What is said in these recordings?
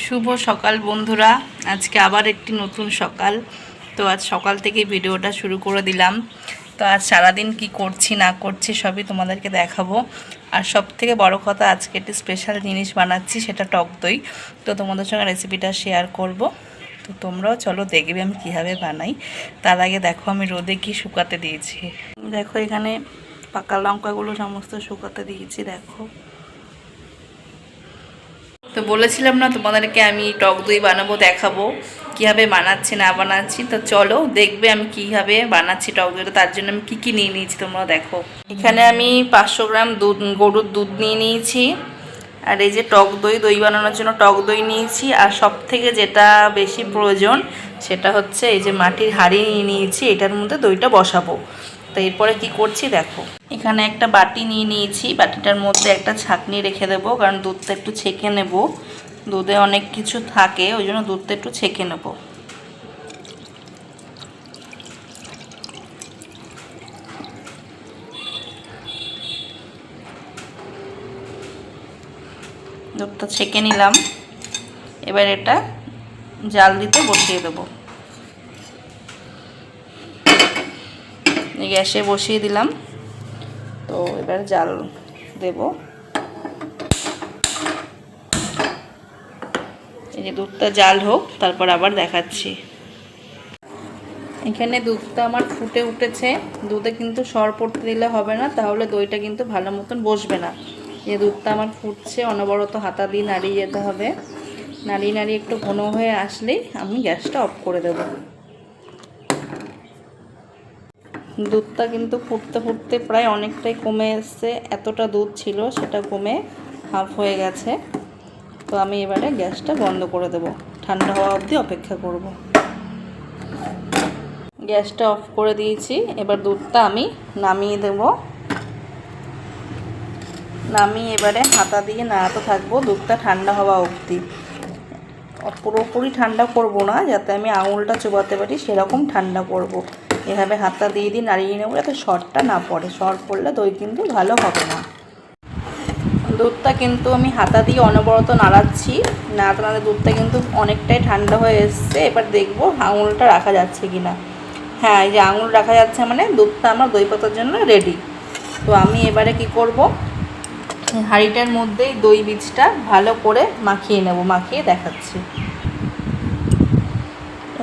শুভ সকাল বন্ধুরা। আজকে আবার একটি নতুন সকাল। তো আজ সকাল থেকে ভিডিওটা শুরু করে দিলাম। তো আজ সারাদিন কি করছি না করছি সবই তোমাদেরকে দেখাবো। আর সব থেকে বড় কথা, আজকে একটি স্পেশাল জিনিস বানাচ্ছি, সেটা টক দই। তো তোমাদের সঙ্গে রেসিপিটা শেয়ার করব। তো তোমরাও চলো দেখবে আমি কীভাবে বানাই। তার আগে দেখো আমি রোদে কি শুকাতে দিয়েছি। দেখো এখানে পাকা লঙ্কাগুলো সমস্ত শুকাতে দিয়েছি। দেখো, তো বলেছিলাম না তোমাদেরকে আমি টক দই বানাবো, দেখাবো কীভাবে বানাচ্ছি না বানাচ্ছি। তো চলো দেখবে আমি কীভাবে বানাচ্ছি টক দইটা। তার জন্য আমি কী কী নিয়ে নিয়েছি তোমরা দেখো। এখানে আমি 500 গ্রাম দুধ, গরুর দুধ নিয়ে নিয়েছি। আর এই যে টক দই, দই বানানোর জন্য টক দই নিয়েছি। আর সব থেকে যেটা বেশি প্রয়োজন সেটা হচ্ছে এই যে মাটির হাঁড়ি নিয়ে নিয়েছি, এটার মধ্যে দইটা বসাবো। তো এরপরে কি করছি দেখো। এখানে একটা বাটি নিয়ে নিয়েছি, বাটিটার মধ্যে একটা ছাঁকনি রেখে দেবো, কারণ দুধটা একটু ছেঁকে নেব। দুধে অনেক কিছু থাকে, ওই জন্য দুধটা একটু ছেঁকে নেব। দুধটা ছেঁকে নিলাম। এবার এটা জাল দিতে বসিয়ে দেবো। গ্যাসে বসিয়ে দিলাম। তো এবার জাল দেব। এই যে দুধটা জাল হোক, তারপর আবার দেখাচ্ছি। এখানে দুধটা আমার ফুটে উঠেছে। দুধে কিন্তু সর পড়তে দিলে হবে না, তাহলে দইটা কিন্তু ভালো মতন বসবে না। এই দুধটা আমার ফুটছে, অনবরত হাতা দিয়ে নাড়িয়ে যেতে হবে। নাড়িয়ে নাড়িয়ে একটু ঘন হয়ে আসলেই আমি গ্যাসটা অফ করে দেব। দুধটা কিন্তু ফুটতে ফুটতে প্রায় অনেকটাই কমে এসছে। এতটা দুধ ছিল সেটা কমে হাফ হয়ে গেছে। তো আমি এবারে গ্যাসটা বন্ধ করে দেব, ঠান্ডা হওয়া অবধি অপেক্ষা করব। গ্যাসটা অফ করে দিয়েছি। এবার দুধটা আমি নামিয়ে দেব। নামিয়ে এবারে হাতা দিয়ে নাড়াতে থাকবো দুধটা ঠান্ডা হওয়া অবধি। পুরোপুরি ঠান্ডা করব না, যাতে আমি আঙুলটা চোবাতে পারি সেরকম ঠান্ডা করব। এভাবে হাতা দিয়ে দিয়ে নাড়িয়ে নেবো যাতে সরটা না পড়ে। সর পড়লে দই কিন্তু ভালো হবে না। দুধটা কিন্তু আমি হাতা দিয়ে অনবরত নাড়াচ্ছি। নাড়াতে নাড়াতে দুধটা কিন্তু অনেকটাই ঠান্ডা হয়ে এসছে। এবার দেখবো আঙুলটা রাখা যাচ্ছে কি না। হ্যাঁ, এই যে আঙুল রাখা যাচ্ছে, মানে দুধটা আমার দই পাতার জন্য রেডি। তো আমি এবারে কি করব, হাঁড়িটার মধ্যেই দই বীজটা ভালো করে মাখিয়ে নেব। মাখিয়ে দেখাচ্ছি।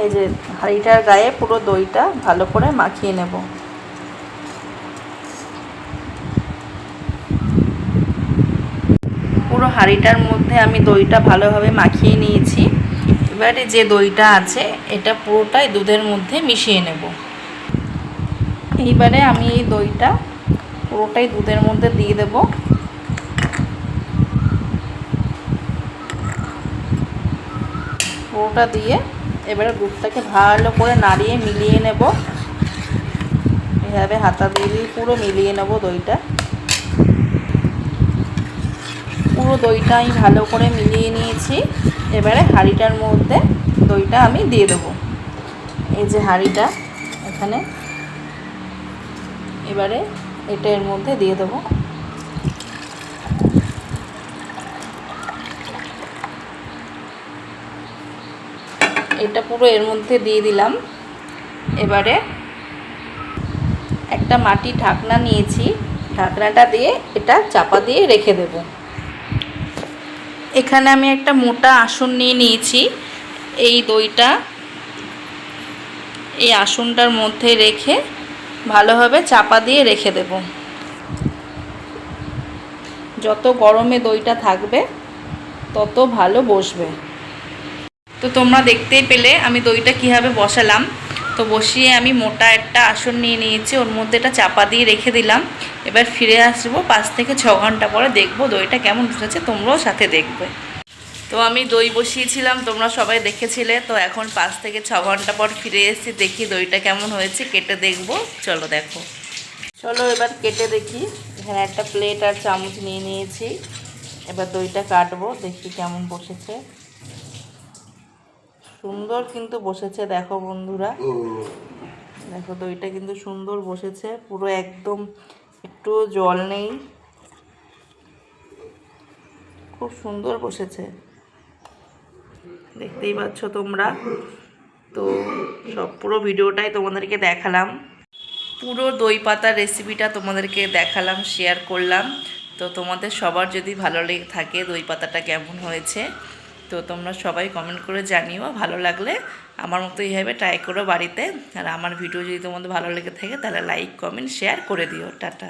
এই যে হাঁড়িটার গায়ে পুরো দইটা ভালো করে মাখিয়ে নেব। পুরো হাঁড়িটার মধ্যে আমি দইটা ভালোভাবে মাখিয়ে নিয়েছি। এবারে যে দইটা আছে এটা পুরোটাই দুধের মধ্যে মিশিয়ে নেব। এইবারে আমি এই দইটা পুরোটাই দুধের মধ্যে দিয়ে দেব। পুরোটা দিয়ে এবারে দুধটাকে ভালো করে নাড়িয়ে মিলিয়ে নেব। এভাবে হাতা দিয়ে দিয়ে পুরো মিলিয়ে নেব দইটা। পুরো দইটা আমি ভালো করে মিলিয়ে নিয়েছি। এবারে হাঁড়িটার মধ্যে দইটা আমি দিয়ে দেবো। এই যে হাঁড়িটা এখানে, এবারে এটা এর মধ্যে দিয়ে দেবো। এটা পুরো এর মধ্যে দিয়ে দিলাম। এবারে একটা মাটির ঢাকনা নিয়েছি, ঢাকনাটা দিয়ে এটা চাপা দিয়ে রেখে দেব। এখানে আমি একটা মোটা আসন নিয়ে নিয়েছি। এই দইটা এই আসনটার মধ্যে রেখে ভালোভাবে চাপা দিয়ে রেখে দেব। যত গরমে দইটা থাকবে তত ভালো বসবে। তো তোমরা দেখতেই পেলে আমি দইটা কীভাবে বসালাম। তো বসিয়ে আমি মোটা একটা আসন নিয়ে নিয়েছি, ওর মধ্যে এটা চাপা দিয়ে রেখে দিলাম। এবার ফিরে আসবো 5 থেকে 6 ঘন্টা পরে, দেখবো দইটা কেমন বসেছে, তোমরাও সাথে দেখবে। তো আমি দই বসিয়েছিলাম, তোমরা সবাই দেখেছিলে। তো এখন 5 থেকে 6 ঘন্টা পর ফিরে এসেছি, দেখি দইটা কেমন হয়েছে, কেটে দেখবো। চলো দেখো। চলো এবার কেটে দেখি। এখানে একটা প্লেট আর চামচ নিয়ে নিয়েছি। এবার দইটা কাটবো, দেখি কেমন বসেছে। সুন্দর কিন্তু বসেছে, দেখো বন্ধুরা। দেখো দইটা কিন্তু সুন্দর বসেছে, পুরো একদম একটু জল নেই, খুব সুন্দর বসেছে। দেখতেই পাচ্ছ তোমরা। তো সব পুরো ভিডিওটাই তোমাদেরকে দেখালাম, পুরো দই পাতার রেসিপিটা তোমাদেরকে দেখালাম, শেয়ার করলাম। তো তোমাদের সবার যদি ভালো লেগে থাকে দই পাতাটা কেমন হয়েছে, তো তোমরা সবাই কমেন্ট করে জানিও। ভালো লাগলে আমার মতো এইভাবে ট্রাই করো বাড়িতে। আর আমার ভিডিও যদি তোমাদের ভালো লেগে থাকে তাহলে লাইক, কমেন্ট, শেয়ার করে দিও। টাটা।